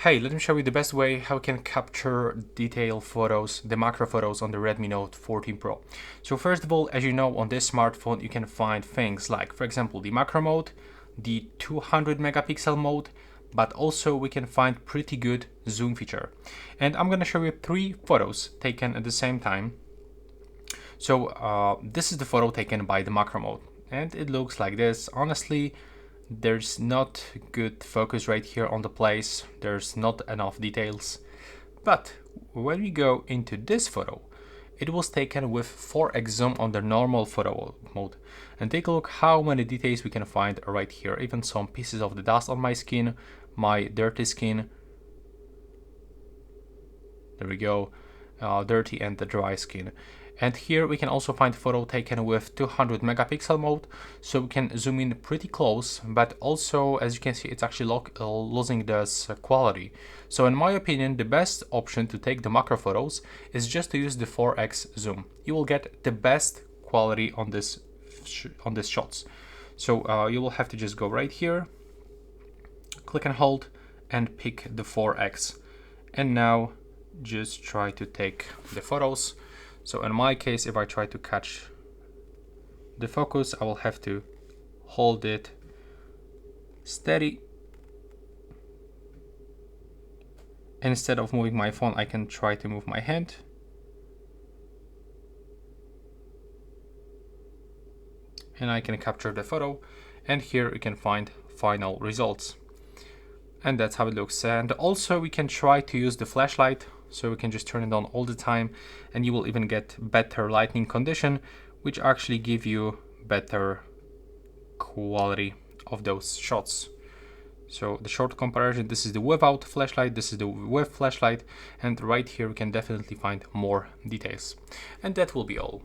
Hey, let me show you the best way how we can capture detailed photos, the macro photos on the Redmi Note 14 Pro. So first of all, as you know, on this smartphone, you can find things like, for example, the macro mode, the 200 megapixel mode, but also we can find pretty good zoom feature. And I'm gonna show you 3 photos taken at the same time. So this is the photo taken by the macro mode, and it looks like this. Honestly, there's not good focus right here on the place, there's not enough details. But when we go into this photo, it was taken with 4x zoom on the normal photo mode. And take a look how many details we can find right here. Even some pieces of the dust on my skin, my dirty skin. There we go, dirty and the dry skin. And here we can also find photo taken with 200 megapixel mode, so we can zoom in pretty close, but also as you can see it's actually losing this quality. So in my opinion, the best option to take the macro photos is just to use the 4x zoom. You will get the best quality on this shots. So you will have to just go right here, click and hold, and pick the 4x. And now just try to take the photos. So in my case, if I try to catch the focus, I will have to hold it steady. Instead of moving my phone, I can try to move my hand. And I can capture the photo. And here you can find final results. And that's how it looks. And also we can try to use the flashlight, so we can just turn it on all the time, and you will even get better lighting condition, which actually give you better quality of those shots. So the short comparison, this is the without flashlight, this is the with flashlight, and right here we can definitely find more details. And that will be all.